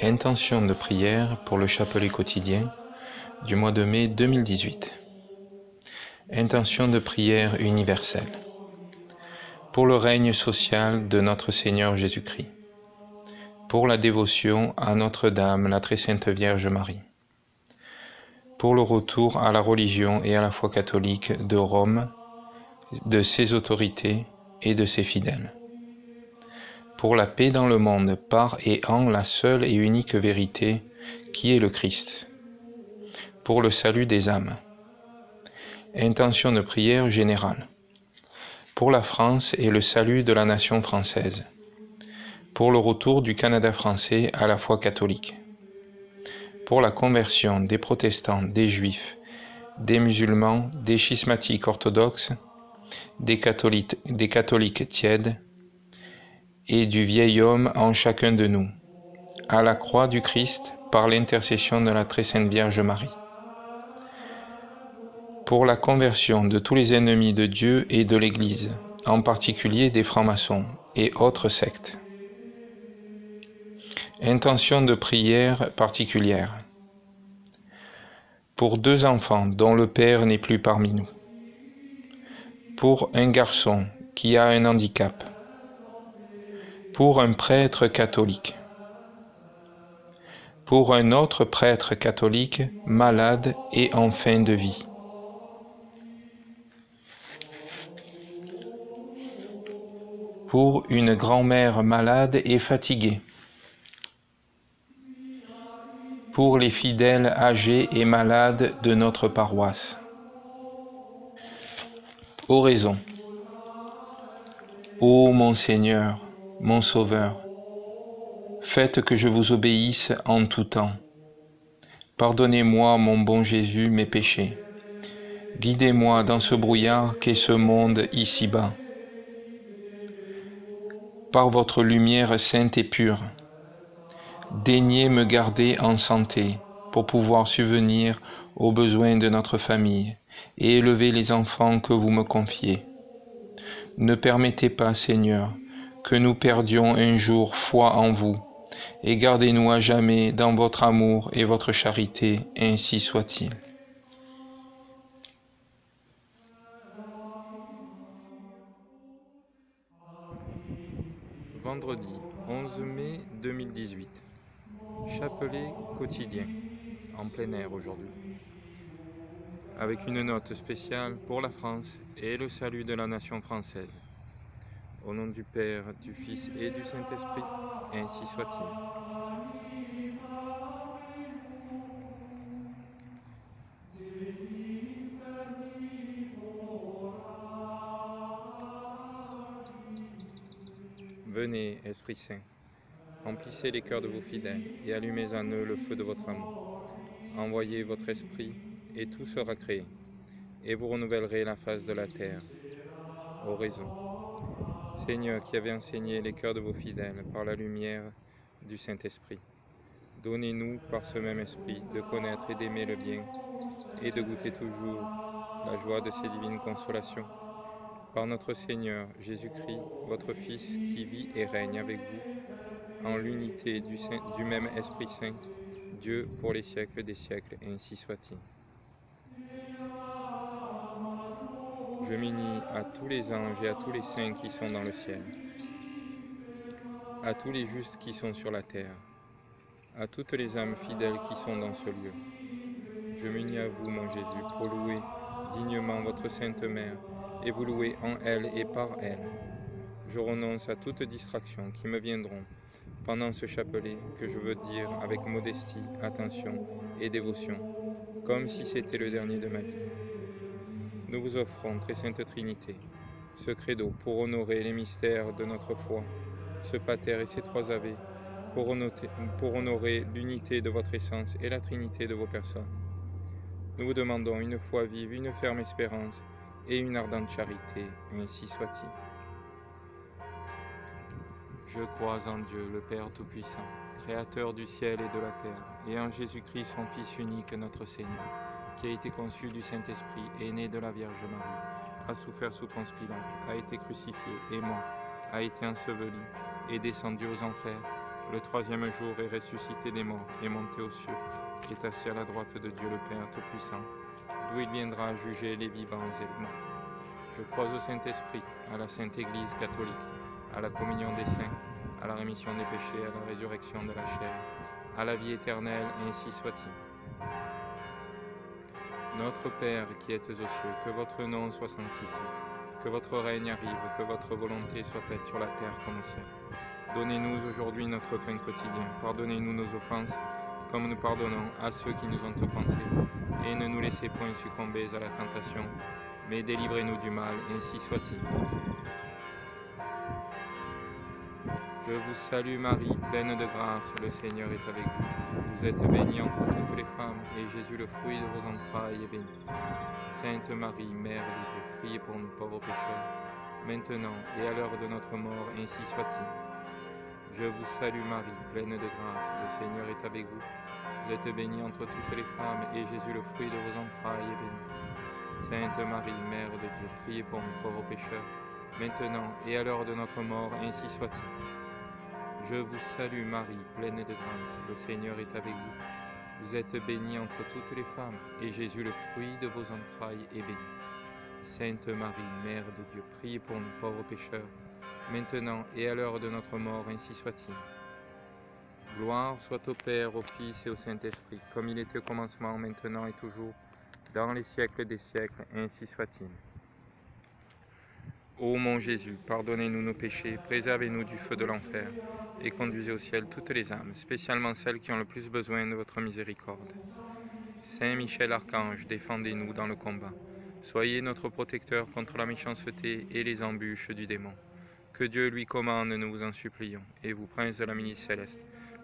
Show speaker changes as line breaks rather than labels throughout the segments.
Intention de prière pour le chapelet quotidien du mois de mai 2018. Intention de prière universelle. Pour le règne social de notre Seigneur Jésus-Christ. Pour la dévotion à Notre-Dame, la très sainte Vierge Marie. Pour le retour à la religion et à la foi catholique de Rome, de ses autorités et de ses fidèles. Pour la paix dans le monde par et en la seule et unique vérité qui est le Christ. Pour le salut des âmes. Intention de prière générale. Pour la France et le salut de la nation française. Pour le retour du Canada français à la foi catholique. Pour la conversion des protestants, des juifs, des musulmans, des schismatiques orthodoxes, des catholiques tièdes, et du vieil homme en chacun de nous, à la croix du Christ par l'intercession de la très sainte Vierge Marie. Pour la conversion de tous les ennemis de Dieu et de l'Église, en particulier des francs-maçons et autres sectes. Intention de prière particulière. Pour 2 enfants dont le père n'est plus parmi nous. Pour un garçon qui a un handicap. Pour un prêtre catholique. Pour un autre prêtre catholique malade et en fin de vie. Pour une grand-mère malade et fatiguée. Pour les fidèles âgés et malades de notre paroisse. Oraison. Ô mon Seigneur, mon Sauveur, faites que je vous obéisse en tout temps. Pardonnez-moi, mon bon Jésus, mes péchés. Guidez-moi dans ce brouillard qu'est ce monde ici-bas. Par votre lumière sainte et pure, daignez me garder en santé pour pouvoir subvenir aux besoins de notre famille et élever les enfants que vous me confiez. Ne permettez pas, Seigneur, que nous perdions un jour foi en vous, et gardez-nous à jamais dans votre amour et votre charité, ainsi soit-il. Vendredi 11 mai 2018. Chapelet quotidien, en plein air aujourd'hui. Avec une note spéciale pour la France et le salut de la nation française. Au nom du Père, du Fils et du Saint-Esprit, ainsi soit-il. Venez, Esprit Saint, remplissez les cœurs de vos fidèles et allumez en eux le feu de votre amour. Envoyez votre Esprit et tout sera créé, et vous renouvellerez la face de la terre. Oraison. Seigneur, qui avez enseigné les cœurs de vos fidèles par la lumière du Saint-Esprit, donnez-nous par ce même Esprit de connaître et d'aimer le bien et de goûter toujours la joie de ces divines consolations. par notre Seigneur Jésus-Christ, votre Fils, qui vit et règne avec vous, en l'unité du même Esprit Saint, Dieu pour les siècles des siècles, et ainsi soit-il. Je m'unis à tous les anges et à tous les saints qui sont dans le ciel, à tous les justes qui sont sur la terre, à toutes les âmes fidèles qui sont dans ce lieu. Je m'unis à vous, mon Jésus, pour louer dignement votre Sainte Mère, et vous louer en elle et par elle. Je renonce à toute distraction qui me viendront pendant ce chapelet que je veux dire avec modestie, attention et dévotion, comme si c'était le dernier de ma vie. Nous vous offrons, très sainte Trinité, ce credo pour honorer les mystères de notre foi, ce pater et ces trois ave, pour honorer l'unité de votre essence et la Trinité de vos personnes. Nous vous demandons une foi vive, une ferme espérance et une ardente charité, ainsi soit-il. Je crois en Dieu, le Père Tout-Puissant, Créateur du ciel et de la terre, et en Jésus-Christ, son Fils unique, notre Seigneur, qui a été conçu du Saint-Esprit, est né de la Vierge Marie, a souffert sous Ponce Pilate, a été crucifié, est mort, a été enseveli, est descendu aux enfers, le troisième jour est ressuscité des morts, est monté aux cieux, est assis à la droite de Dieu le Père Tout-Puissant, d'où il viendra juger les vivants et les morts. Je crois au Saint-Esprit, à la Sainte Église catholique, à la communion des saints, à la rémission des péchés, à la résurrection de la chair, à la vie éternelle, ainsi soit-il. Notre Père qui êtes aux cieux, que votre nom soit sanctifié, que votre règne arrive, que votre volonté soit faite sur la terre comme au ciel. Donnez-nous aujourd'hui notre pain quotidien, pardonnez-nous nos offenses, comme nous pardonnons à ceux qui nous ont offensés, et ne nous laissez point succomber à la tentation, mais délivrez-nous du mal, ainsi soit-il. Je vous salue Marie, pleine de grâce, le Seigneur est avec vous. Vous êtes bénie entre toutes les femmes, et Jésus, le fruit de vos entrailles, est béni. Sainte Marie, Mère de Dieu, priez pour nous pauvres pécheurs, maintenant et à l'heure de notre mort, ainsi soit-il. Je vous salue Marie, pleine de grâce, le Seigneur est avec vous. Vous êtes bénie entre toutes les femmes, et Jésus, le fruit de vos entrailles, est béni. Sainte Marie, Mère de Dieu, priez pour nous pauvres pécheurs, maintenant et à l'heure de notre mort, ainsi soit-il. Je vous salue Marie, pleine de grâce, le Seigneur est avec vous. Vous êtes bénie entre toutes les femmes, et Jésus, le fruit de vos entrailles, est béni. Sainte Marie, Mère de Dieu, priez pour nous pauvres pécheurs, maintenant et à l'heure de notre mort, ainsi soit-il. Gloire soit au Père, au Fils et au Saint-Esprit, comme il était au commencement, maintenant et toujours, dans les siècles des siècles, ainsi soit-il. Ô mon Jésus, pardonnez-nous nos péchés, préservez-nous du feu de l'enfer, et conduisez au ciel toutes les âmes, spécialement celles qui ont le plus besoin de votre miséricorde. Saint Michel Archange, défendez-nous dans le combat. Soyez notre protecteur contre la méchanceté et les embûches du démon. Que Dieu lui commande, nous vous en supplions, et vous, prince de la milice céleste,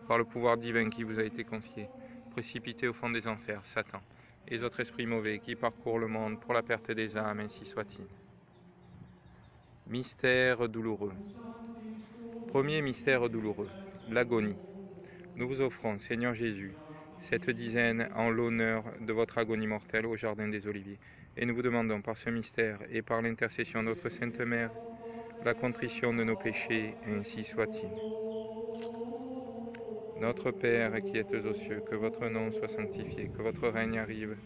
par le pouvoir divin qui vous a été confié, précipitez au fond des enfers Satan et les autres esprits mauvais qui parcourent le monde pour la perte des âmes, ainsi soit-il. Mystère douloureux. Premier mystère douloureux, l'agonie. Nous vous offrons, Seigneur Jésus, cette dizaine en l'honneur de votre agonie mortelle au Jardin des Oliviers, et nous vous demandons par ce mystère et par l'intercession de notre Sainte Mère, la contrition de nos péchés, ainsi soit-il. Notre Père qui êtes aux cieux, que votre nom soit sanctifié, que votre règne arrive,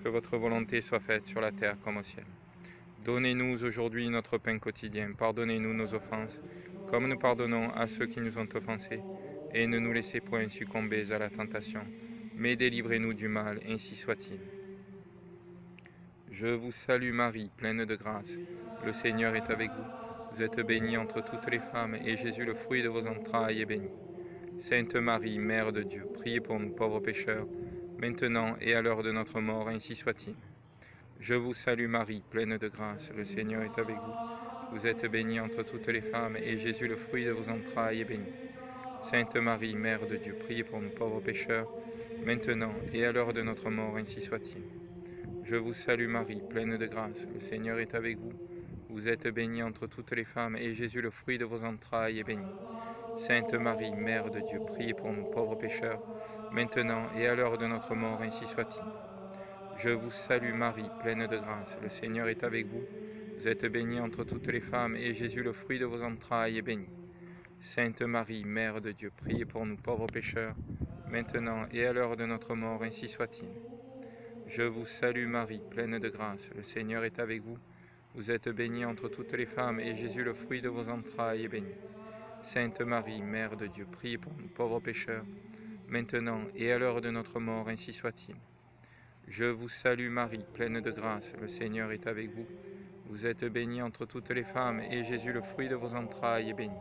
que votre volonté soit faite sur la terre comme au ciel. Donnez-nous aujourd'hui notre pain quotidien, pardonnez-nous nos offenses, comme nous pardonnons à ceux qui nous ont offensés, et ne nous laissez point succomber à la tentation, mais délivrez-nous du mal, ainsi soit-il. Je vous salue Marie, pleine de grâce, le Seigneur est avec vous. Vous êtes bénie entre toutes les femmes, et Jésus, le fruit de vos entrailles, est béni. Sainte Marie, Mère de Dieu, priez pour nous pauvres pécheurs, maintenant et à l'heure de notre mort, ainsi soit-il. Je vous salue Marie, pleine de grâce, le Seigneur est avec vous. Vous êtes bénie entre toutes les femmes, et Jésus, le fruit de vos entrailles, est béni. Sainte Marie, Mère de Dieu, priez pour nous pauvres pécheurs, maintenant et à l'heure de notre mort, ainsi soit-il. Je vous salue Marie, pleine de grâce, le Seigneur est avec vous. Vous êtes bénie entre toutes les femmes, et Jésus, le fruit de vos entrailles, est béni. Sainte Marie, Mère de Dieu, priez pour nous pauvres pécheurs, maintenant et à l'heure de notre mort, ainsi soit-il. Je vous salue Marie, pleine de grâce, le Seigneur est avec vous. Vous êtes bénie entre toutes les femmes, et Jésus, le fruit de vos entrailles, est béni. Sainte Marie, Mère de Dieu, priez pour nous pauvres pécheurs, maintenant et à l'heure de notre mort, ainsi soit-il. Je vous salue Marie, pleine de grâce, le Seigneur est avec vous. Vous êtes bénie entre toutes les femmes, et Jésus, le fruit de vos entrailles, est béni. Sainte Marie, Mère de Dieu, priez pour nous pauvres pécheurs, maintenant et à l'heure de notre mort, ainsi soit-il. Je vous salue Marie, pleine de grâce, le Seigneur est avec vous. Vous êtes bénie entre toutes les femmes, et Jésus, le fruit de vos entrailles, est béni.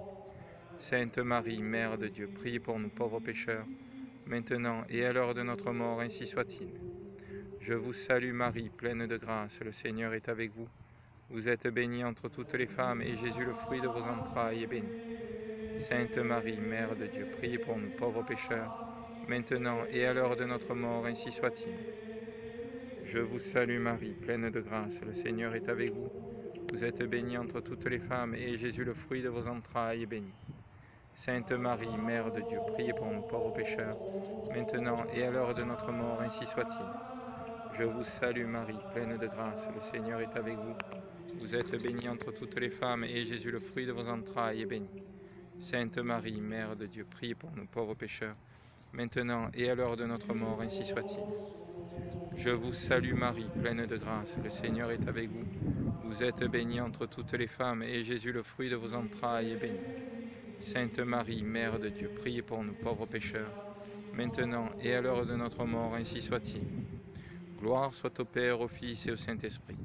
Sainte Marie, Mère de Dieu, priez pour nous pauvres pécheurs, maintenant et à l'heure de notre mort, ainsi soit-il. Je vous salue Marie, pleine de grâce, le Seigneur est avec vous. Vous êtes bénie entre toutes les femmes, et Jésus, le fruit de vos entrailles, est béni. Sainte Marie, Mère de Dieu, priez pour nous pauvres pécheurs, maintenant et à l'heure de notre mort, ainsi soit-il. Je vous salue Marie, pleine de grâce, le Seigneur est avec vous. Vous êtes bénie entre toutes les femmes, et Jésus, le fruit de vos entrailles, est béni. Sainte Marie, Mère de Dieu, priez pour nous pauvres pécheurs, maintenant et à l'heure de notre mort, ainsi soit-il. Je vous salue Marie, pleine de grâce, le Seigneur est avec vous. Vous êtes bénie entre toutes les femmes, et Jésus, le fruit de vos entrailles, est béni. Sainte Marie, Mère de Dieu, priez pour nous pauvres pécheurs, maintenant et à l'heure de notre mort, ainsi soit-il. Je vous salue Marie, pleine de grâce, le Seigneur est avec vous. Vous êtes bénie entre toutes les femmes, et Jésus, le fruit de vos entrailles, est béni. Sainte Marie, Mère de Dieu, priez pour nous pauvres pécheurs, maintenant et à l'heure de notre mort, ainsi soit-il. Gloire soit au Père, au Fils et au Saint-Esprit,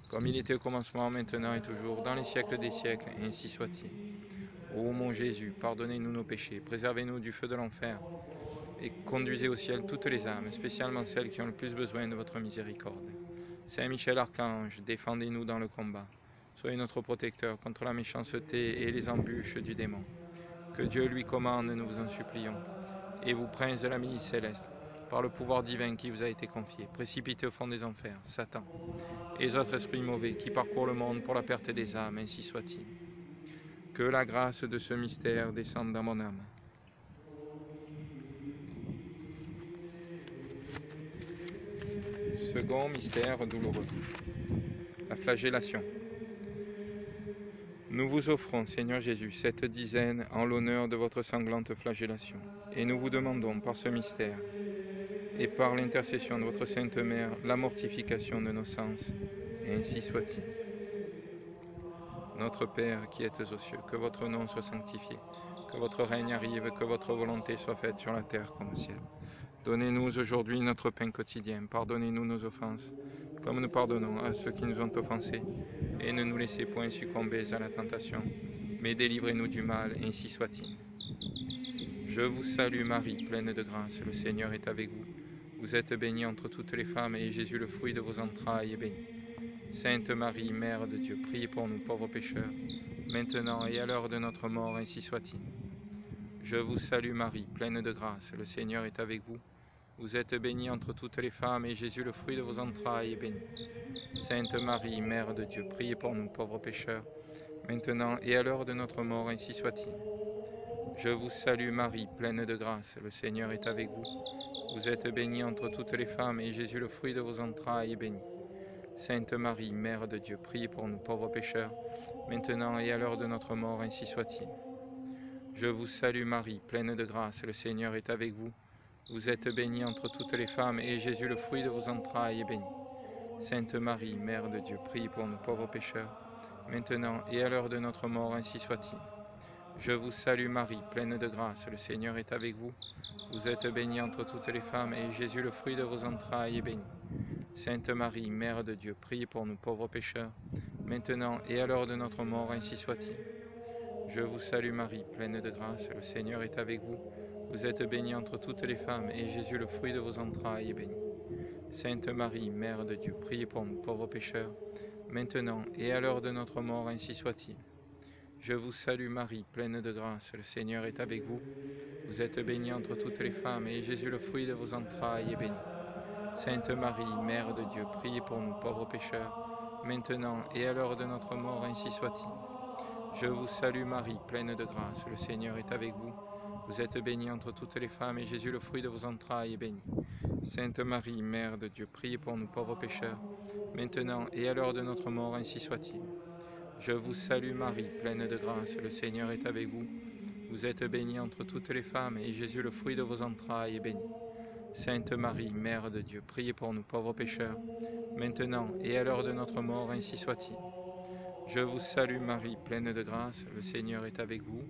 comme il était au commencement, maintenant et toujours, dans les siècles des siècles, ainsi soit-il. Ô mon Jésus, pardonnez-nous nos péchés, préservez-nous du feu de l'enfer, et conduisez au ciel toutes les âmes, spécialement celles qui ont le plus besoin de votre miséricorde. Saint Michel Archange, défendez-nous dans le combat. Soyez notre protecteur contre la méchanceté et les embûches du démon. Que Dieu lui commande, nous vous en supplions. Et vous, prince de la milice céleste, par le pouvoir divin qui vous a été confié, précipitez au fond des enfers Satan et les autres esprits mauvais qui parcourent le monde pour la perte des âmes, ainsi soit-il. Que la grâce de ce mystère descende dans mon âme. Second mystère douloureux, la flagellation. Nous vous offrons, Seigneur Jésus, cette dizaine en l'honneur de votre sanglante flagellation, et nous vous demandons par ce mystère, et par l'intercession de votre Sainte Mère, la mortification de nos sens, et ainsi soit-il. Notre Père qui êtes aux cieux, que votre nom soit sanctifié, que votre règne arrive, que votre volonté soit faite sur la terre comme au ciel. Donnez-nous aujourd'hui notre pain quotidien, pardonnez-nous nos offenses, comme nous pardonnons à ceux qui nous ont offensés, et ne nous laissez point succomber à la tentation, mais délivrez-nous du mal, ainsi soit-il. Je vous salue Marie, pleine de grâce, le Seigneur est avec vous. Vous êtes bénie entre toutes les femmes, et Jésus, le fruit de vos entrailles, est béni. Sainte Marie, Mère de Dieu, priez pour nous pauvres pécheurs, maintenant et à l'heure de notre mort, ainsi soit-il. Je vous salue Marie, pleine de grâce, le Seigneur est avec vous. Vous êtes bénie entre toutes les femmes, et Jésus, le fruit de vos entrailles, est béni. Sainte Marie, Mère de Dieu, priez pour nous pauvres pécheurs, maintenant et à l'heure de notre mort, ainsi soit-il. Je vous salue Marie, pleine de grâce, le Seigneur est avec vous. Vous êtes bénie entre toutes les femmes, et Jésus, le fruit de vos entrailles, est béni. Sainte Marie, Mère de Dieu, priez pour nous pauvres pécheurs, maintenant et à l'heure de notre mort, ainsi soit-il. Je vous salue Marie, pleine de grâce, le Seigneur est avec vous. Vous êtes bénie entre toutes les femmes, et Jésus, le fruit de vos entrailles, est béni. Sainte Marie, Mère de Dieu, priez pour nous pauvres pécheurs, maintenant et à l'heure de notre mort, ainsi soit-il. Je vous salue Marie, pleine de grâce, le Seigneur est avec vous. Vous êtes bénie entre toutes les femmes, et Jésus, le fruit de vos entrailles, est béni. Sainte Marie, Mère de Dieu, priez pour nous pauvres pécheurs, maintenant et à l'heure de notre mort, ainsi soit-il. Je vous salue Marie, pleine de grâce, le Seigneur est avec vous. Vous êtes bénie entre toutes les femmes, et Jésus, le fruit de vos entrailles, est béni. Sainte Marie, Mère de Dieu, priez pour nous pauvres pécheurs, maintenant et à l'heure de notre mort, ainsi soit-il. Je vous salue Marie, pleine de grâce, le Seigneur est avec vous. Vous êtes bénie entre toutes les femmes, et Jésus, le fruit de vos entrailles, est béni. Sainte Marie, Mère de Dieu, priez pour nous pauvres pécheurs, maintenant et à l'heure de notre mort, ainsi soit-il. Je vous salue Marie, pleine de grâce, le Seigneur est avec vous. Vous êtes bénie entre toutes les femmes, et Jésus, le fruit de vos entrailles, est béni. Sainte Marie, Mère de Dieu, priez pour nous pauvres pécheurs, maintenant et à l'heure de notre mort, ainsi soit-il. Je vous salue Marie, pleine de grâce, le Seigneur est avec vous. Vous êtes bénie entre toutes les femmes, et Jésus, le fruit de vos entrailles, est béni. Sainte Marie, Mère de Dieu, priez pour nous pauvres pécheurs, maintenant et à l'heure de notre mort, ainsi soit-il. Je vous salue Marie, pleine de grâce, le Seigneur est avec vous.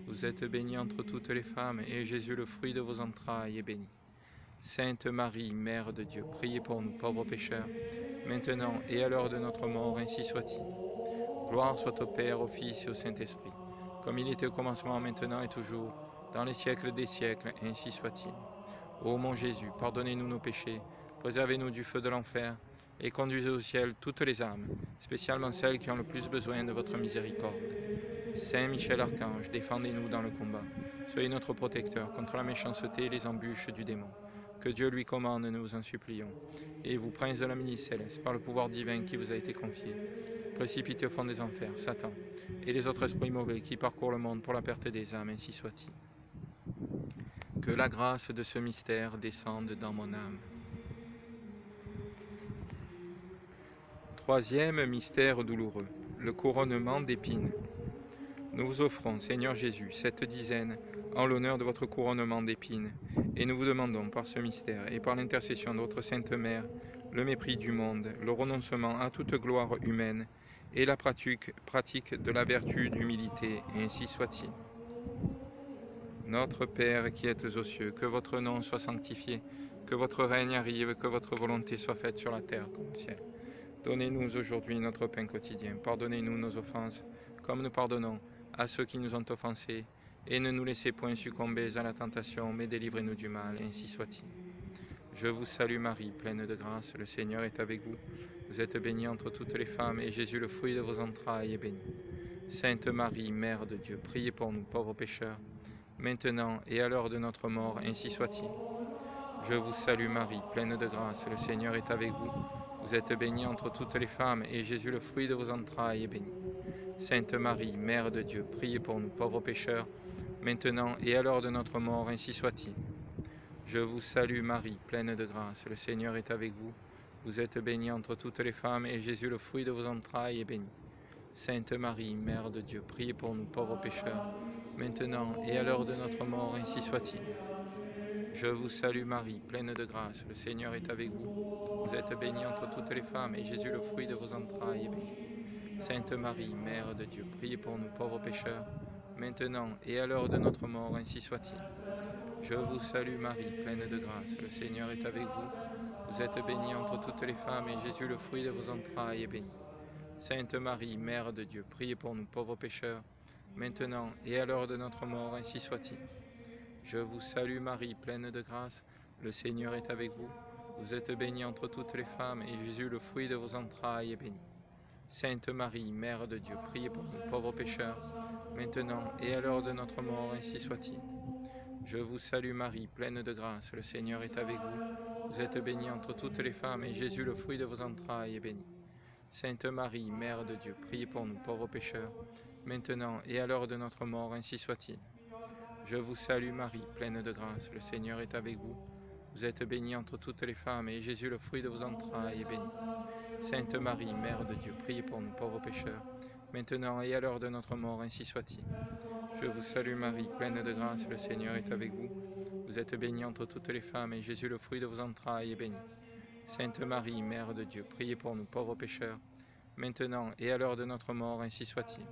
Vous êtes bénie entre toutes les femmes, et Jésus, le fruit de vos entrailles, est béni. Sainte Marie, Mère de Dieu, priez pour nous pauvres pécheurs, maintenant et à l'heure de notre mort, ainsi soit-il. Gloire soit au Père, au Fils et au Saint-Esprit, comme il était au commencement, maintenant et toujours, dans les siècles des siècles, ainsi soit-il. Ô mon Jésus, pardonnez-nous nos péchés, préservez-nous du feu de l'enfer, et conduisez au ciel toutes les âmes, spécialement celles qui ont le plus besoin de votre miséricorde. Saint Michel Archange, défendez-nous dans le combat. Soyez notre protecteur contre la méchanceté et les embûches du démon. Que Dieu lui commande, nous vous en supplions. Et vous, prince de la milice céleste, par le pouvoir divin qui vous a été confié, précipitez au fond des enfers Satan et les autres esprits mauvais qui parcourent le monde pour la perte des âmes, ainsi soit-il. Que la grâce de ce mystère descende dans mon âme. Troisième mystère douloureux, le couronnement d'épines. Nous vous offrons, Seigneur Jésus, cette dizaine en l'honneur de votre couronnement d'épines, et nous vous demandons par ce mystère et par l'intercession de votre Sainte Mère, le mépris du monde, le renoncement à toute gloire humaine, et la pratique de la vertu d'humilité, et ainsi soit-il. Notre Père qui êtes aux cieux, que votre nom soit sanctifié, que votre règne arrive, que votre volonté soit faite sur la terre comme au ciel. Donnez-nous aujourd'hui notre pain quotidien, pardonnez-nous nos offenses, comme nous pardonnons à ceux qui nous ont offensés, et ne nous laissez point succomber à la tentation, mais délivrez-nous du mal, ainsi soit-il. Je vous salue Marie, pleine de grâce, le Seigneur est avec vous. Vous êtes bénie entre toutes les femmes, et Jésus, le fruit de vos entrailles, est béni. Sainte Marie, Mère de Dieu, priez pour nous, pauvres pécheurs, maintenant et à l'heure de notre mort, ainsi soit-il. Je vous salue Marie, pleine de grâce, le Seigneur est avec vous. Vous êtes bénie entre toutes les femmes, et Jésus, le fruit de vos entrailles, est béni. Sainte Marie, Mère de Dieu, priez pour nous, pauvres pécheurs, maintenant et à l'heure de notre mort, ainsi soit-il. Je vous salue Marie, pleine de grâce, le Seigneur est avec vous. Vous êtes bénie entre toutes les femmes, et Jésus, le fruit de vos entrailles, est béni. Sainte Marie, Mère de Dieu, priez pour nous, pauvres pécheurs, maintenant et à l'heure de notre mort, ainsi soit-il. Je vous salue Marie, pleine de grâce, le Seigneur est avec vous. Vous êtes bénie entre toutes les femmes, et Jésus, le fruit de vos entrailles, est béni. Sainte Marie, Mère de Dieu, priez pour nous pauvres pécheurs, maintenant et à l'heure de notre mort, ainsi soit-il. Je vous salue Marie, pleine de grâce, le Seigneur est avec vous. Vous êtes bénie entre toutes les femmes, et Jésus, le fruit de vos entrailles, est béni. Sainte Marie, Mère de Dieu, priez pour nous pauvres pécheurs, maintenant et à l'heure de notre mort, ainsi soit-il. Je vous salue Marie, pleine de grâce, le Seigneur est avec vous. Vous êtes bénie entre toutes les femmes, et Jésus, le fruit de vos entrailles, est béni. Sainte Marie, Mère de Dieu, priez pour nous pauvres pécheurs, maintenant et à l'heure de notre mort, ainsi soit-il. Je vous salue Marie, pleine de grâce, le Seigneur est avec vous. Vous êtes bénie entre toutes les femmes, et Jésus, le fruit de vos entrailles, est béni. Sainte Marie, Mère de Dieu, priez pour nous pauvres pécheurs, maintenant et à l'heure de notre mort, ainsi soit-il. Je vous salue Marie, pleine de grâce, le Seigneur est avec vous. Vous êtes bénie entre toutes les femmes, et Jésus, le fruit de vos entrailles, est béni. Sainte Marie, Mère de Dieu, priez pour nous pauvres pécheurs, maintenant et à l'heure de notre mort, ainsi soit-il. Je vous salue Marie, pleine de grâce, le Seigneur est avec vous. Vous êtes bénie entre toutes les femmes, et Jésus, le fruit de vos entrailles, est béni. Sainte Marie, Mère de Dieu, priez pour nous pauvres pécheurs, maintenant et à l'heure de notre mort, ainsi soit-il.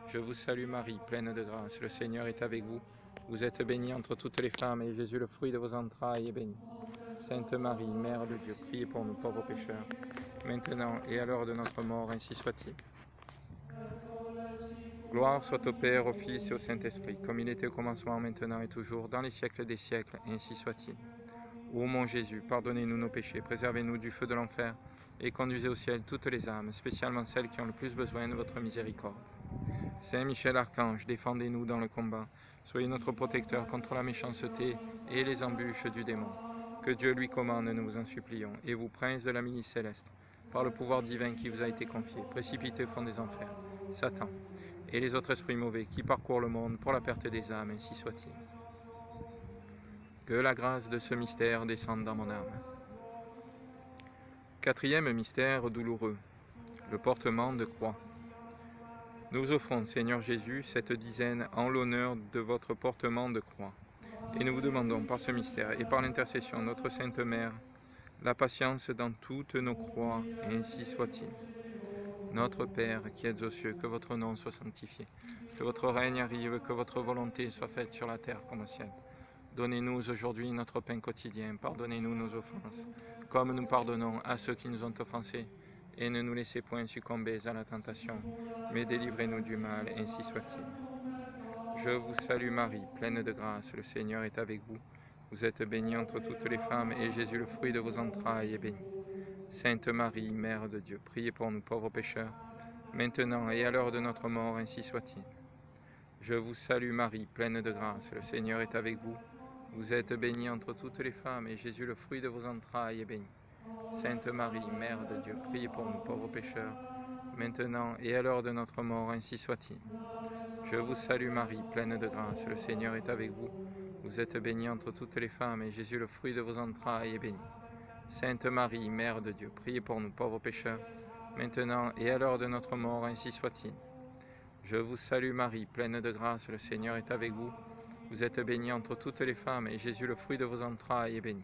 Je vous salue Marie, pleine de grâce, le Seigneur est avec vous. Vous êtes bénie entre toutes les femmes, et Jésus, le fruit de vos entrailles, est béni. Sainte Marie, Mère de Dieu, priez pour nous pauvres pécheurs, maintenant et à l'heure de notre mort, ainsi soit-il. Gloire soit au Père, au Fils et au Saint-Esprit, comme il était au commencement, maintenant et toujours, dans les siècles des siècles, ainsi soit-il. Ô mon Jésus, pardonnez-nous nos péchés, préservez-nous du feu de l'enfer, et conduisez au ciel toutes les âmes, spécialement celles qui ont le plus besoin de votre miséricorde. Saint Michel Archange, défendez-nous dans le combat. Soyez notre protecteur contre la méchanceté et les embûches du démon. Que Dieu lui commande, nous vous en supplions. Et vous, prince de la milice céleste, par le pouvoir divin qui vous a été confié, précipitez au fond des enfers Satan et les autres esprits mauvais qui parcourent le monde pour la perte des âmes, ainsi soit-il. Que la grâce de ce mystère descende dans mon âme. Quatrième mystère douloureux, le portement de croix. Nous offrons, Seigneur Jésus, cette dizaine en l'honneur de votre portement de croix. Et nous vous demandons par ce mystère et par l'intercession de notre Sainte Mère, la patience dans toutes nos croix, et ainsi soit-il. Notre Père, qui êtes aux cieux, que votre nom soit sanctifié, que votre règne arrive, que votre volonté soit faite sur la terre comme au ciel. Donnez-nous aujourd'hui notre pain quotidien, pardonnez-nous nos offenses, comme nous pardonnons à ceux qui nous ont offensés, et ne nous laissez point succomber à la tentation, mais délivrez-nous du mal, ainsi soit-il. Je vous salue Marie, pleine de grâce, le Seigneur est avec vous. Vous êtes bénie entre toutes les femmes, et Jésus, le fruit de vos entrailles, est béni. Sainte Marie, Mère de Dieu, priez pour nous pauvres pécheurs, maintenant et à l'heure de notre mort, ainsi soit-il. Je vous salue Marie, pleine de grâce, le Seigneur est avec vous. Vous êtes bénie entre toutes les femmes, et Jésus, le fruit de vos entrailles, est béni. Sainte Marie, Mère de Dieu, priez pour nous pauvres pécheurs, maintenant et à l'heure de notre mort, ainsi soit-il. Je vous salue Marie, pleine de grâce, le Seigneur est avec vous. Vous êtes bénie entre toutes les femmes, et Jésus, le fruit de vos entrailles, est béni. Sainte Marie, Mère de Dieu, priez pour nous pauvres pécheurs, maintenant et à l'heure de notre mort, ainsi soit-il. Je vous salue Marie, pleine de grâce, le Seigneur est avec vous. Vous êtes bénie entre toutes les femmes, et Jésus, le fruit de vos entrailles, est béni.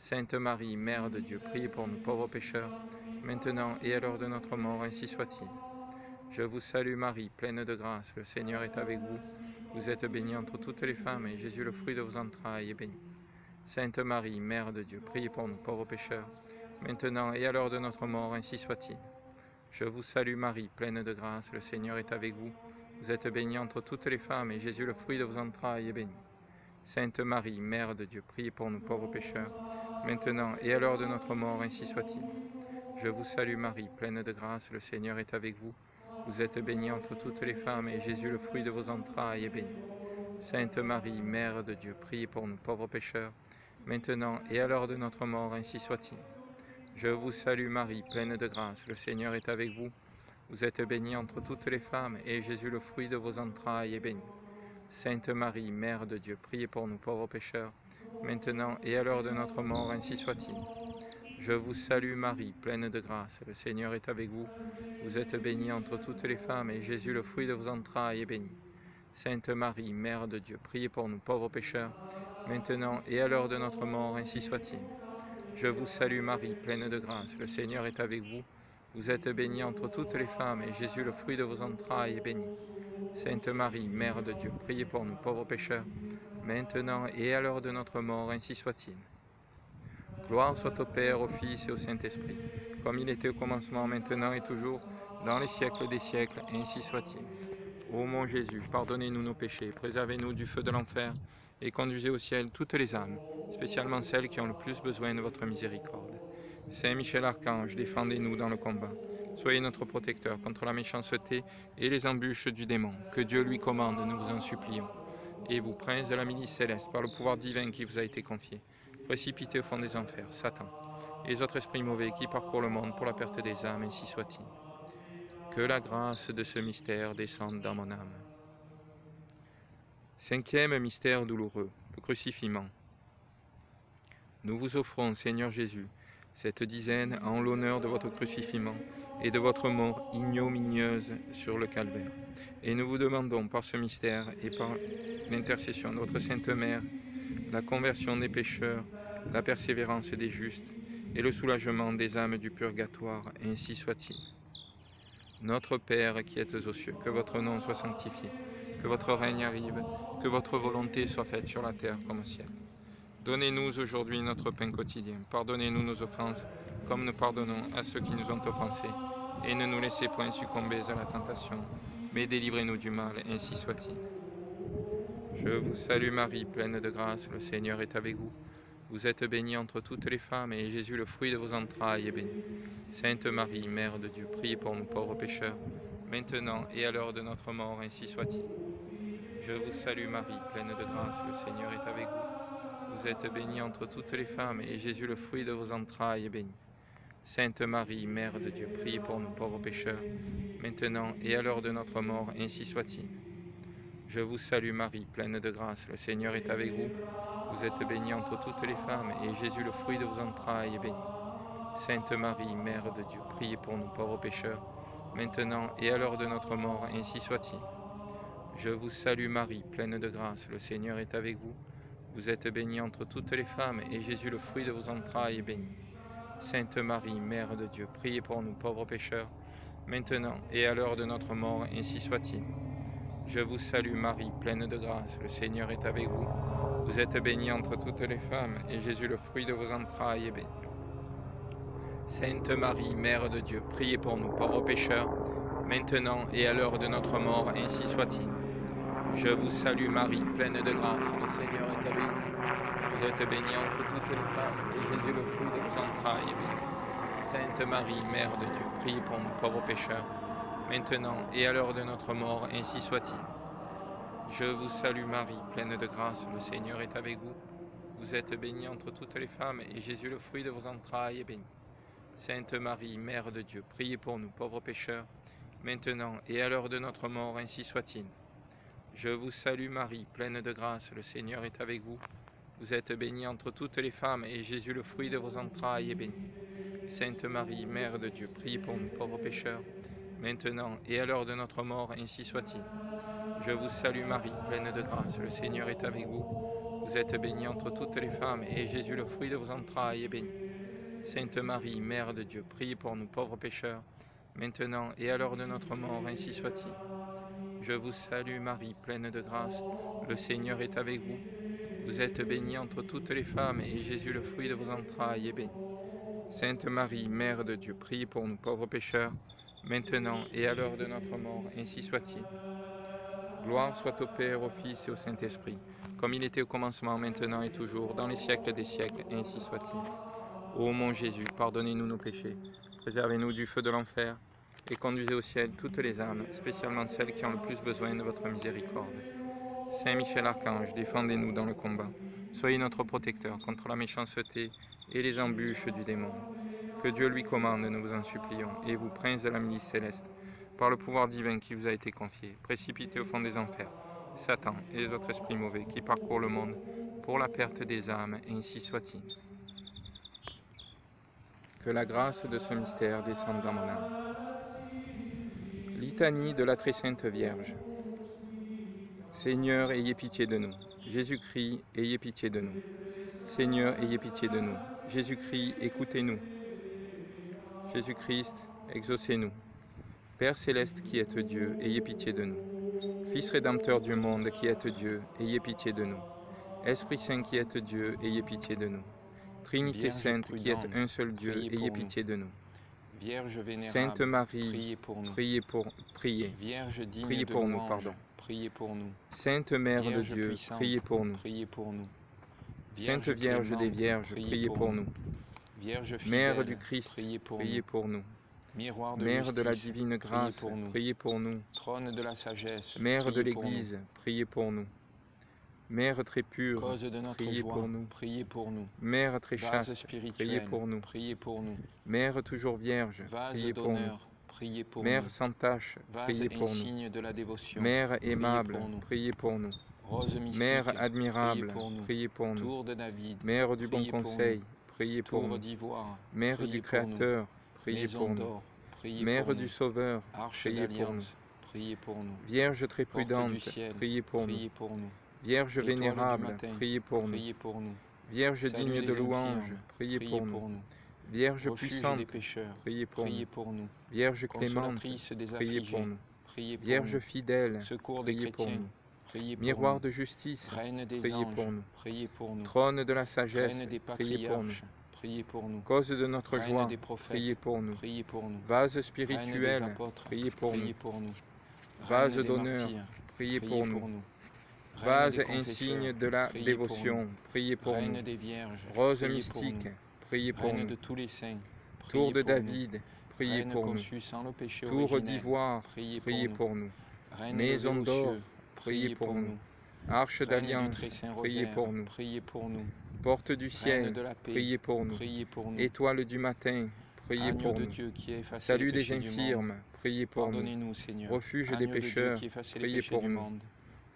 Sainte Marie, Mère de Dieu, priez pour nous pauvres pécheurs, maintenant et à l'heure de notre mort, ainsi soit-il. Je vous salue Marie, pleine de grâce, le Seigneur est avec vous. Vous êtes bénie entre toutes les femmes, et Jésus, le fruit de vos entrailles, est béni. Sainte Marie, Mère de Dieu, priez pour nous pauvres pécheurs, maintenant et à l'heure de notre mort, ainsi soit-il. Je vous salue Marie, pleine de grâce, le Seigneur est avec vous. Vous êtes bénie entre toutes les femmes, et Jésus, le fruit de vos entrailles, est béni. Sainte Marie, Mère de Dieu, priez pour nous pauvres pécheurs, maintenant et à l'heure de notre mort, ainsi soit-il. Je vous salue Marie, pleine de grâce, le Seigneur est avec vous. Vous êtes bénie entre toutes les femmes, et Jésus, le fruit de vos entrailles, est béni. Sainte Marie, Mère de Dieu, priez pour nous pauvres pécheurs, maintenant et à l'heure de notre mort, ainsi soit-il. Je vous salue Marie, pleine de grâce, le Seigneur est avec vous. Vous êtes bénie entre toutes les femmes, et Jésus, le fruit de vos entrailles, est béni. Sainte Marie, Mère de Dieu, priez pour nous pauvres pécheurs, maintenant et à l'heure de notre mort, ainsi soit-il. Je vous salue Marie, pleine de grâce, le Seigneur est avec vous. Vous êtes bénie entre toutes les femmes, et Jésus, le fruit de vos entrailles, est béni. Sainte Marie, Mère de Dieu, priez pour nous pauvres pécheurs, maintenant et à l'heure de notre mort, ainsi soit-il. Je vous salue Marie, pleine de grâce, le Seigneur est avec vous. Vous êtes bénie entre toutes les femmes, et Jésus, le fruit de vos entrailles, est béni. Sainte Marie, Mère de Dieu, priez pour nous pauvres pécheurs, maintenant et à l'heure de notre mort, ainsi soit-il. Gloire soit au Père, au Fils et au Saint-Esprit, comme il était au commencement, maintenant et toujours, dans les siècles des siècles, ainsi soit-il. Ô mon Jésus, pardonnez-nous nos péchés, préservez-nous du feu de l'enfer, et conduisez au ciel toutes les âmes, spécialement celles qui ont le plus besoin de votre miséricorde. Saint Michel Archange, défendez-nous dans le combat. Soyez notre protecteur contre la méchanceté et les embûches du démon. Que Dieu lui commande, nous vous en supplions. Et vous, prince de la milice céleste, par le pouvoir divin qui vous a été confié, précipitez au fond des enfers Satan et les autres esprits mauvais qui parcourent le monde pour la perte des âmes, ainsi soit-il. Que la grâce de ce mystère descende dans mon âme. Cinquième mystère douloureux, le crucifixion. Nous vous offrons, Seigneur Jésus, cette dizaine en l'honneur de votre crucifixion et de votre mort ignominieuse sur le calvaire. Et nous vous demandons par ce mystère et par l'intercession de votre Sainte Mère, la conversion des pécheurs, la persévérance des justes et le soulagement des âmes du purgatoire, ainsi soit-il. Notre Père qui êtes aux cieux, que votre nom soit sanctifié, que votre règne arrive, que votre volonté soit faite sur la terre comme au ciel. Donnez-nous aujourd'hui notre pain quotidien. Pardonnez-nous nos offenses, comme nous pardonnons à ceux qui nous ont offensés. Et ne nous laissez point succomber à la tentation, mais délivrez-nous du mal, ainsi soit-il. Je vous salue Marie, pleine de grâce, le Seigneur est avec vous. Vous êtes bénie entre toutes les femmes, et Jésus, le fruit de vos entrailles, est béni. Sainte Marie, Mère de Dieu, priez pour nous pauvres pécheurs, maintenant et à l'heure de notre mort, ainsi soit-il. Je vous salue Marie, pleine de grâce, le Seigneur est avec vous. Vous êtes bénie entre toutes les femmes, et Jésus, le fruit de vos entrailles, est béni. Sainte Marie, Mère de Dieu, priez pour nous pauvres pécheurs, maintenant et à l'heure de notre mort, ainsi soit-il. Je vous salue Marie, pleine de grâce, le Seigneur est avec vous. Vous êtes bénie entre toutes les femmes, et Jésus, le fruit de vos entrailles, est béni. Sainte Marie, Mère de Dieu, priez pour nous pauvres pécheurs, maintenant et à l'heure de notre mort, ainsi soit-il. Je vous salue Marie, pleine de grâce, le Seigneur est avec vous. Vous êtes bénie entre toutes les femmes, et Jésus, le fruit de vos entrailles, est béni. Sainte Marie, Mère de Dieu, priez pour nous pauvres pécheurs, maintenant et à l'heure de notre mort, ainsi soit-il. Je vous salue Marie, pleine de grâce, le Seigneur est avec vous. Vous êtes bénie entre toutes les femmes, et Jésus, le fruit de vos entrailles, est béni. Sainte Marie, Mère de Dieu, priez pour nous pauvres pécheurs, maintenant et à l'heure de notre mort, ainsi soit-il. Je vous salue Marie, pleine de grâce, le Seigneur est avec vous. Vous êtes bénie entre toutes les femmes, et Jésus, le fruit de vos entrailles, est béni. Sainte Marie, Mère de Dieu, priez pour nous pauvres pécheurs, maintenant et à l'heure de notre mort, ainsi soit-il. Je vous salue Marie, pleine de grâce, le Seigneur est avec vous. Vous êtes bénie entre toutes les femmes, et Jésus, le fruit de vos entrailles, est béni. Sainte Marie, Mère de Dieu, priez pour nous pauvres pécheurs, maintenant et à l'heure de notre mort, ainsi soit-il. Je vous salue Marie, pleine de grâce, le Seigneur est avec vous. Vous êtes bénie entre toutes les femmes, et Jésus, le fruit de vos entrailles, est béni. Sainte Marie, Mère de Dieu, priez pour nous pauvres pécheurs, maintenant et à l'heure de notre mort, ainsi soit-il. Je vous salue Marie, pleine de grâce, le Seigneur est avec vous. Vous êtes bénie entre toutes les femmes, et Jésus, le fruit de vos entrailles, est béni. Sainte Marie, Mère de Dieu, priez pour nous pauvres pécheurs, maintenant et à l'heure de notre mort, ainsi soit-il. Je vous salue Marie, pleine de grâce, le Seigneur est avec vous. Vous êtes bénie entre toutes les femmes, et Jésus, le fruit de vos entrailles, est béni. Sainte Marie, Mère de Dieu, priez pour nous pauvres pécheurs, maintenant et à l'heure de notre mort, ainsi soit-il. Gloire soit au Père, au Fils et au Saint-Esprit, comme il était au commencement, maintenant et toujours, dans les siècles des siècles, ainsi soit-il. Ô mon Jésus, pardonnez-nous nos péchés, préservez-nous du feu de l'enfer, et conduisez au ciel toutes les âmes, spécialement celles qui ont le plus besoin de votre miséricorde. Saint Michel Archange, défendez-nous dans le combat. Soyez notre protecteur contre la méchanceté et les embûches du démon. Que Dieu lui commande, nous vous en supplions, et vous, prince de la milice céleste, par le pouvoir divin qui vous a été confié, précipitez au fond des enfers Satan et les autres esprits mauvais qui parcourent le monde pour la perte des âmes, ainsi soit-il. Que la grâce de ce mystère descende dans mon âme. Litanie de la très sainte Vierge. Seigneur, ayez pitié de nous. Jésus-Christ, ayez pitié de nous. Seigneur, ayez pitié de nous. Jésus-Christ, écoutez-nous. Jésus-Christ, exaucez-nous. Père céleste qui êtes Dieu, ayez pitié de nous. Fils rédempteur du monde qui êtes Dieu, ayez pitié de nous. Esprit Saint qui êtes Dieu, ayez pitié de nous. Trinité
Vierge
Sainte qui êtes
prudente,
un seul Dieu,
priez
ayez
pour nous.
pitié de nous.
Vierge vénérable,
Sainte Marie,
priez pour nous.
priez.
Vierge digne
Priez
de
pour nous,
louange,
pardon.
priez pour nous.
Sainte Mère de
Vierge
Dieu,
puissante,
priez pour nous.
priez pour nous.
Sainte Vierge
clémente,
des Vierges, priez pour nous.
Vierge fidèle,
Mère du Christ,
priez pour nous.
nous.
Miroir de
Mère de la
justice,
divine grâce,
pour nous.
priez pour nous.
Trône de la sagesse,
Mère de
priez pour
l'Église, priez pour nous. Mère très
nous.
pure,
Cause de notre
priez
joie,
pour nous.
priez pour nous.
Mère très
Vase
chaste,
spirituel,
priez pour nous.
priez pour nous.
Mère toujours vierge,
Vase
priez pour nous.
d'honneur, priez pour
Mère
nous.
sans tache,
Vase
priez pour nous.
insigne de la dévotion,
Mère
priez
aimable,
pour nous.
priez pour nous.
Rose mystique,
Mère admirable,
priez pour nous.
priez pour nous.
Tour de David,
Mère du bon
priez pour
conseil, priez pour
Tour
nous.
d'ivoire,
Mère
priez
du
pour nous.
Créateur, priez
Maison
pour nous.
d'or, priez
Mère
pour
du
nous.
Sauveur,
Arche
priez pour nous.
d'alliance, priez pour nous.
Vierge très
Porte
prudente,
du ciel,
priez pour nous.
priez pour nous.
Vierge
Étoile du
vénérable,
matin,
priez pour nous.
priez pour nous.
Vierge
Salut
digne
des
de louange,
infirmes,
priez pour nous.
nous.
Vierge
Refuge
puissante,
des pécheurs,
priez pour
priez
nous.
pour nous.
Vierge clémente,
Consolatrice des
priez
affligés,
pour nous.
priez pour
Vierge
nous.
fidèle,
Secours des
priez pour
chrétiens,
nous.
priez pour
Miroir
nous.
de justice,
Reine des
priez
anges,
pour nous.
priez pour nous.
Trône de la sagesse,
Reine des
priez pour nous.
patriarches, priez pour nous.
Cause de notre
Reine
joie,
des prophètes,
priez pour nous.
priez pour nous.
Vase
Reine
spirituel,
des apôtres,
priez pour
priez
nous.
pour nous.
Vase
Reine des
d'honneur,
martyrs,
priez pour nous.
Reine
Vase
des confesseurs,
insigne de la
priez
dévotion, priez pour
Reine
nous.
des vierges,
Rose
priez pour
mystique,
nous.
priez pour
Reine
nous.
de tous les saints,
Tour
priez
de
pour nous.
David, priez
Reine
pour nous.
conçue sans le péché
Tour
originel,
d'ivoire,
priez
priez
pour
pour nous.
Reine
Maison
élevée aux
d'or,
cieux,
priez pour nous. Arche
Reine du
d'alliance,
très saint
priez
rosaire,
pour nous.
priez pour nous.
Porte du
Reine
ciel,
de la paix,
priez pour nous.
priez pour nous.
Étoile du matin, priez
Agneau
pour
de
nous.
Dieu qui a effacé
Salut
les
des
péchés du monde,
infirmes, priez pour nous.
pardonnez-nous, Seigneur.
Refuge des
Agneau de Dieu
pécheurs,
qui a effacé les
priez
péchés
pour
du
nous.
monde,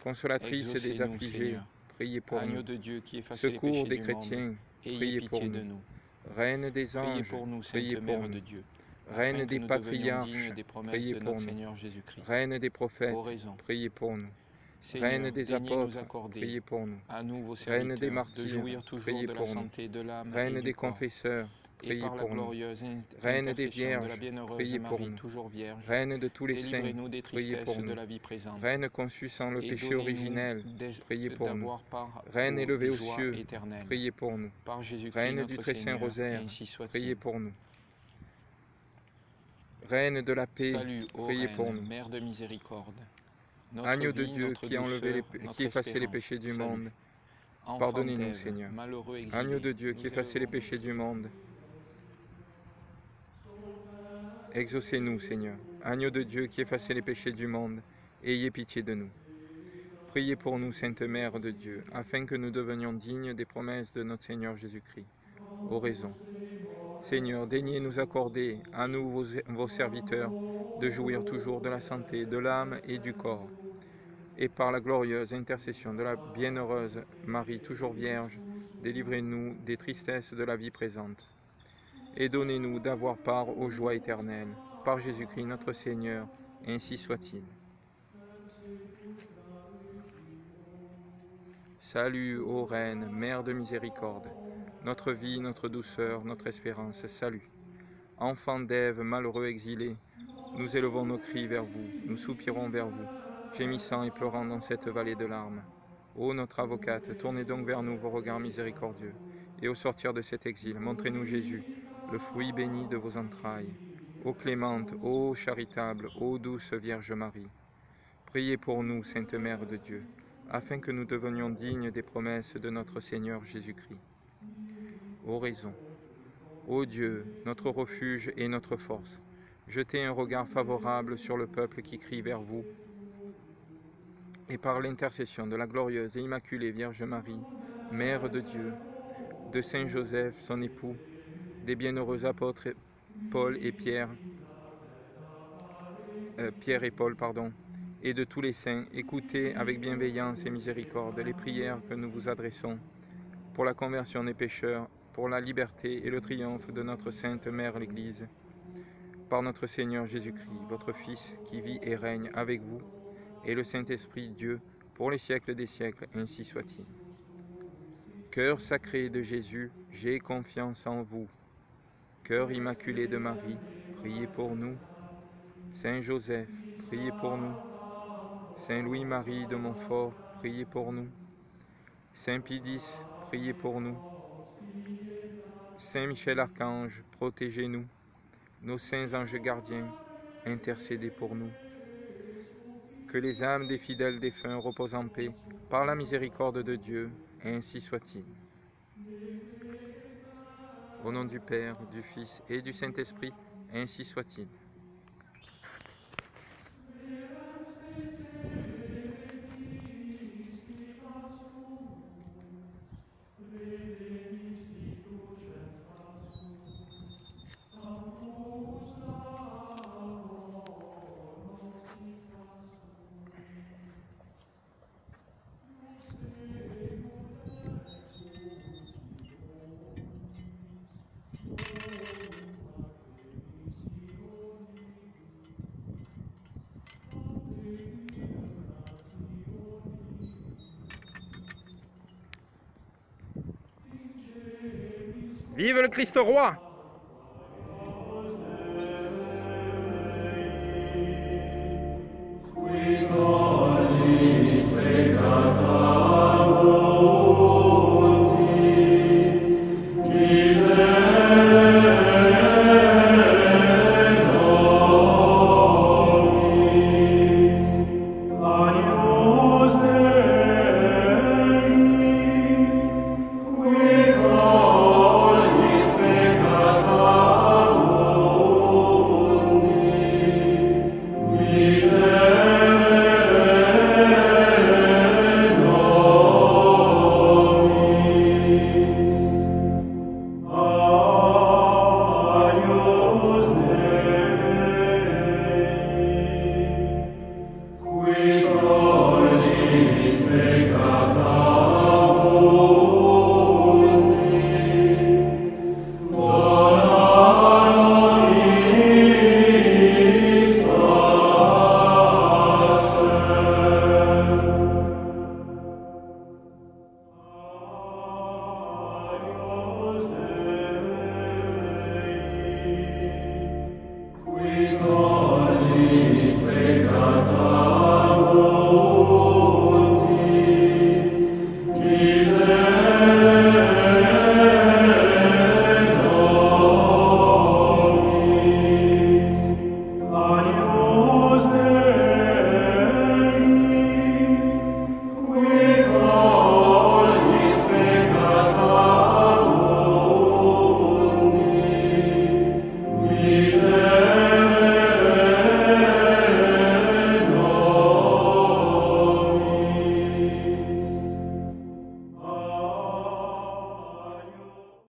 Consolatrice des
exaucez-nous,
affligés,
Seigneur.
priez pour
Agneau
nous.
de Dieu qui a effacé les
Secours
péchés
des
du monde,
chrétiens,
ayez
priez
pitié
pour
de
nous.
nous.
Reine des
Priez
anges,
pour nous,
priez
Sainte
pour
Mère
nous.
de Dieu.
Reine
afin que
des
nous devenions
patriarches,
dignes des promesses
priez
de
pour
notre
nous.
Seigneur Jésus-Christ.
Reine des prophètes,
Oraison.
priez pour nous.
Seigneur,
Reine des
daignez nous
apôtres,
accorder,
priez pour nous.
à nous, vos
Reine
serviteurs,
des
de
martyrs,
jouir toujours
priez
de la
pour nous.
santé de l'âme
Reine
et
des
du corps,
confesseurs,
et
priez
par la
pour nous.
glorieuse
Reine des
intercession de la
vierges,
bienheureuse
priez pour
Marie,
nous.
toujours vierge,
Reine de tous les saints,
délivrez-nous des
priez
tristesses
pour
de
nous.
la vie présente,
Reine conçue sans le
et
péché
donnez-nous
originel, priez pour nous.
d'avoir part
Reine élevée aux
joies
cieux,
éternelles.
priez pour nous.
Par Jésus-Christ
Reine
notre
du très saint
Seigneur,
rosaire,
ainsi soit-il.
priez pour nous. Reine de la paix,
Salut, ô
priez
Reine,
pour nous.
Mère de miséricorde. Notre
Agneau de
vie,
Dieu
notre
qui a enlevé
douceur,
qui
notre
effaçait les
espérance,
péchés du
salut.
monde,
Enfant
pardonnez-nous,
d'Ève,
Seigneur.
malheureux exilé,
Agneau de Dieu qui
nous
effaçait les
élevons
péchés du monde, exaucez-nous, Seigneur. Agneau de Dieu qui effaçait les péchés du monde, ayez pitié de nous. Priez pour nous, Sainte Mère de Dieu, afin que nous devenions dignes des promesses de notre Seigneur Jésus-Christ. Oraison. Seigneur, daignez nous accorder, à nous, vos serviteurs, de jouir toujours de la santé, de l'âme et du corps. Et par la glorieuse intercession de la bienheureuse Marie, toujours vierge, délivrez-nous des tristesses de la vie présente. Et donnez-nous d'avoir part aux joies éternelles. Par Jésus-Christ notre Seigneur, ainsi soit-il. Salut, ô Reine, Mère de miséricorde, notre vie, notre douceur, notre espérance, salut. Enfants d'Ève, malheureux exilés, nous élevons nos cris vers vous, nous soupirons vers vous, gémissant et pleurant dans cette vallée de larmes. Ô notre avocate, tournez donc vers nous vos regards miséricordieux, et au sortir de cet exil, montrez-nous Jésus, le fruit béni de vos entrailles. Ô clémente, ô charitable, ô douce Vierge Marie, priez pour nous, Sainte Mère de Dieu, afin que nous devenions dignes des promesses de notre Seigneur Jésus-Christ. Oraison. Ô Dieu, notre refuge et notre force, jetez un regard favorable sur le peuple qui crie vers vous, et par l'intercession de la glorieuse et immaculée Vierge Marie, Mère de Dieu, de Saint Joseph, son époux, des bienheureux apôtres Paul et Pierre et Paul, et de tous les saints, écoutez avec bienveillance et miséricorde les prières que nous vous adressons pour la conversion des pécheurs, pour la liberté et le triomphe de notre Sainte Mère l'Église, par notre Seigneur Jésus-Christ, votre Fils, qui vit et règne avec vous, et le Saint-Esprit Dieu, pour les siècles des siècles, ainsi soit-il. Cœur sacré de Jésus, j'ai confiance en vous. Cœur immaculé de Marie, priez pour nous. Saint Joseph, priez pour nous. Saint Louis-Marie de Montfort, priez pour nous. Saint Pie-X, priez pour nous. Saint Michel-Archange, protégez-nous. Nos saints anges gardiens, intercédez pour nous. Que les âmes des fidèles défunts reposent en paix, par la miséricorde de Dieu, ainsi soit-il. Au nom du Père, du Fils et du Saint-Esprit, ainsi soit-il. Vive le Christ roi!